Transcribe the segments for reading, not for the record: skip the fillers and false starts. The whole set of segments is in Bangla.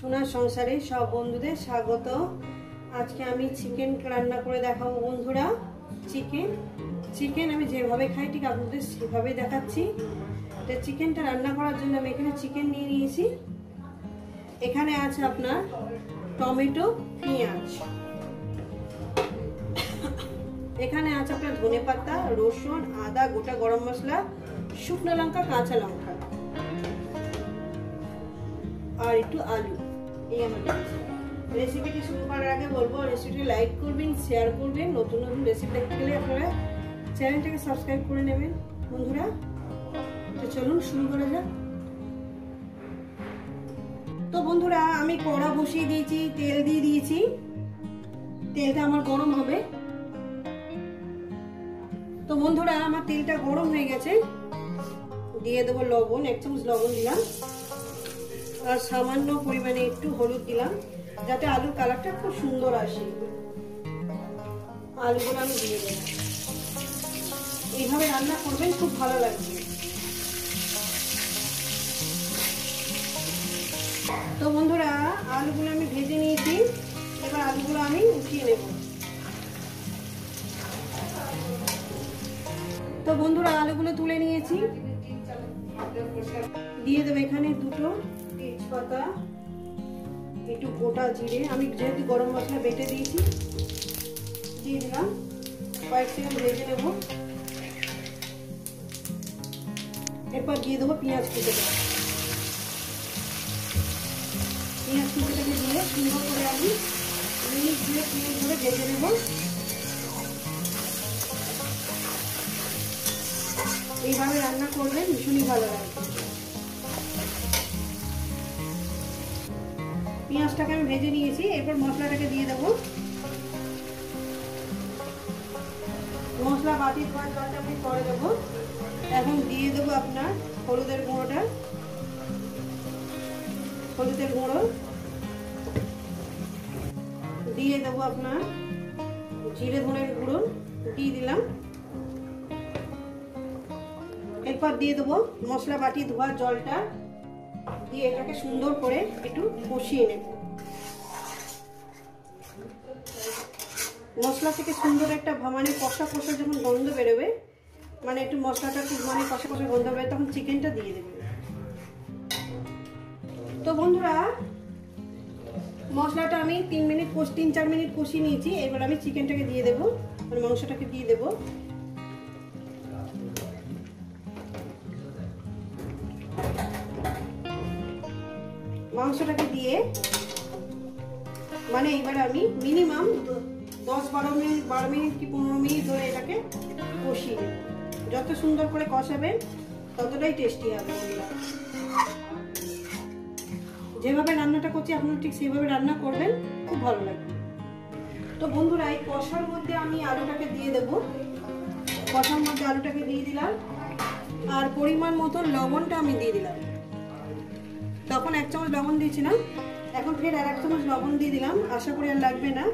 সোনার সংসারে সব বন্ধুদের স্বাগত। আজকে আমি চিকেন রান্না করে দেখাবো বন্ধুরা। চিকেন আমি যেভাবে খাই ঠিক আপনাদের সেভাবেই দেখাচ্ছি। তো চিকেনটা রান্না করার জন্য আমি এখানে চিকেন নিয়ে নিয়েছি। এখানে আছে আপনার টমেটো, পেঁয়াজ, এখানে আছে আপনার ধনেপাতা, রসুন, আদা, গোটা গরম মশলা, শুকনো লঙ্কা, কাঁচা লঙ্কা আর একটু আলু। এই আমার রেসিপিটি শুরু করার আগে বলবো রেসিপিটি লাইক করবেন, শেয়ার করবেন। নতুন নতুন রেসিপি দেখতে গেলে আপনারা চ্যানেলটাকে সাবস্ক্রাইব করে নেবেন বন্ধুরা। তো চলুন শুরু করা যাক। তো বন্ধুরা আমি কড়া বসিয়ে দিয়েছি, তেল দিয়ে দিয়েছি। তেলটা আমার গরম হবে। তো বন্ধুরা আমার তেলটা গরম হয়ে গেছে। দিয়ে দেবো লবণ, 1 চামচ লবণ দিলাম আর সামান্য পরিমাণে একটু হলুদ দিলাম যাতে আলুর কালারটা খুব সুন্দর আসে। আলুগুলো আমি দিয়ে দেবো। এইভাবে রান্না করবেন, খুব ভালো লাগবে। তো বন্ধুরা আলুগুলো আমি ভেজে নিয়েছি। এবার আলুগুলো আমি উঠিয়ে নেব। তো বন্ধুরা আলুগুলো তুলে নিয়েছি। দিয়ে দেবো এখানে 2টো তেজপাতা, একটু গোটা জিরে। আমি যেহেতু গরম মশলা বেটে দিয়েছি দিয়ে দিলাম। কয়েক সেকেন্ড ভেজে নেব। এরপর দিয়ে দেবো পেঁয়াজ কুচি। পেঁয়াজ কুচিটাকে দিয়ে সুন্দর করে আমি মিনিট দিয়ে পেঁয়াজ ধরে ভেজে নেব। এইভাবে রান্না করবেন, ভীষণই ভালো লাগবে। পেঁয়াজটাকে আমি ভেজে নিয়েছি। এরপর মশলাটাকে দিয়ে দেবো। মশলা বাটি ধোয়ার জলটা আমি পরে দেবো। এখন দিয়ে দেবো আপনার হলুদের গুঁড়োটা, হলুদের গুঁড়ো দিয়ে দেবো। আপনার জিরে ধনের গুঁড়ো দিয়ে দিলাম। এরপর দিয়ে দেবো মশলা বাটি ধোয়ার জলটা দিয়ে এটাকে সুন্দর করে একটু কষিয়ে নেব। মশলা থেকে সুন্দর একটা মানে কষা কষা যখন গন্ধ বেরোবে, মানে একটু মশলাটা খুব মানে কষা কষা গন্ধ বেরোবে, তখন চিকেনটা দিয়ে দেবে। তো বন্ধুরা মশলাটা আমি 3-4 মিনিট কষিয়ে নিয়েছি। এবার আমি চিকেনটাকে দিয়ে দেবো, মানে মাংসটাকে দিয়ে দেবো। মাংসটাকে দিয়ে মানে এইবার আমি মিনিমাম 10-12 মিনিট কি 15 মিনিট ধরে এটাকে কষিয়ে নেব। যত সুন্দর করে কষাবেন ততটাই টেস্টি হবে। যেভাবে রান্নাটা করছি আপনারা ঠিক সেইভাবে রান্না করবেন, খুব ভালো লাগবে। তো বন্ধুরা এই কষার মধ্যে আমি আলুটাকে দিয়ে দেব। কষার মধ্যে আলুটাকে দিয়ে দিলাম আর পরিমাণ মতো লবণটা আমি দিয়ে দিলাম। তখন 1 চামচ লবণ দিয়েছিলাম, এখন ফের আর 1 চামচ লবণ দিয়ে দিলাম। আশা করি আর লাগবে না।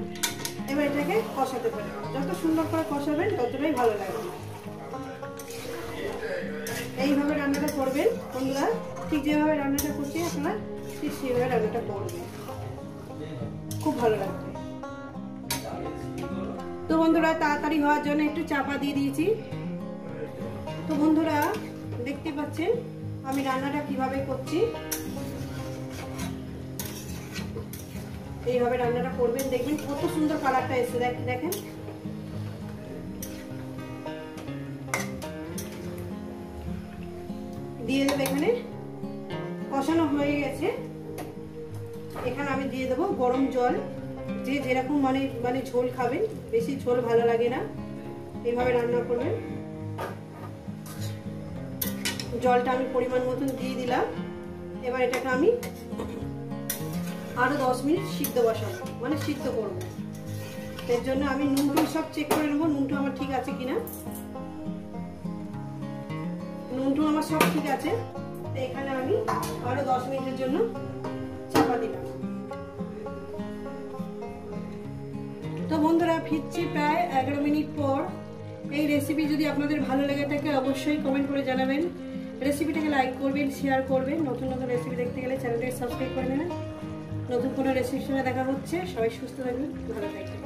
এবার এটাকে কষাতে পারি। যত সুন্দর করে কষাবেন ততটাই ভালো লাগবে। এইভাবে রান্নাটা করবেন বন্ধুরা। ঠিক যেভাবে রান্নাটা করছি আপনারা ঠিক সেইভাবে রান্নাটা করবেন, খুব ভালো লাগবে। তো বন্ধুরা তাড়াতাড়ি হওয়ার জন্য একটু চাপা দিয়ে দিয়েছি। তো বন্ধুরা দেখতে পাচ্ছেন আমি রান্নাটা কিভাবে করছি। এইভাবে রান্নাটা করবেন, দেখবেন কত সুন্দর কালারটা এসে। দেখেন দিয়ে দেবো। এখানে কষানো হয়ে গেছে। এখানে আমি দিয়ে দেবো গরম জল। যে যেরকম মানে ঝোল খাবেন, বেশি ঝোল ভালো লাগে না, এইভাবে রান্না করবেন। জলটা আমি পরিমাণ মতন দিয়ে দিলাম। এবার এটাকে আমি আরো 10 মিনিট সিদ্ধ বসাবো, মানে সিদ্ধ করবো। এর জন্য আমি নুনটুন সব চেক করে নেবো, নুনটু আমার ঠিক আছে কিনা। নুনটু আমার সব ঠিক আছে। তো এখানে আমি আরো 10 মিনিটের জন্য চাপা দিলাম। তো বন্ধুরা ফিরছি প্রায় 11 মিনিট পর। এই রেসিপি যদি আপনাদের ভালো লেগে থাকে অবশ্যই কমেন্ট করে জানাবেন। রেসিপিটাকে লাইক করবেন, শেয়ার করবেন। নতুন নতুন রেসিপি দেখতে গেলে চ্যানেলটাকে সাবস্ক্রাইব করে নেবেন। নতুন কোনো রেসিপির সঙ্গে দেখা হচ্ছে। সবাই সুস্থ থাকবেন, ভালো থাকবেন।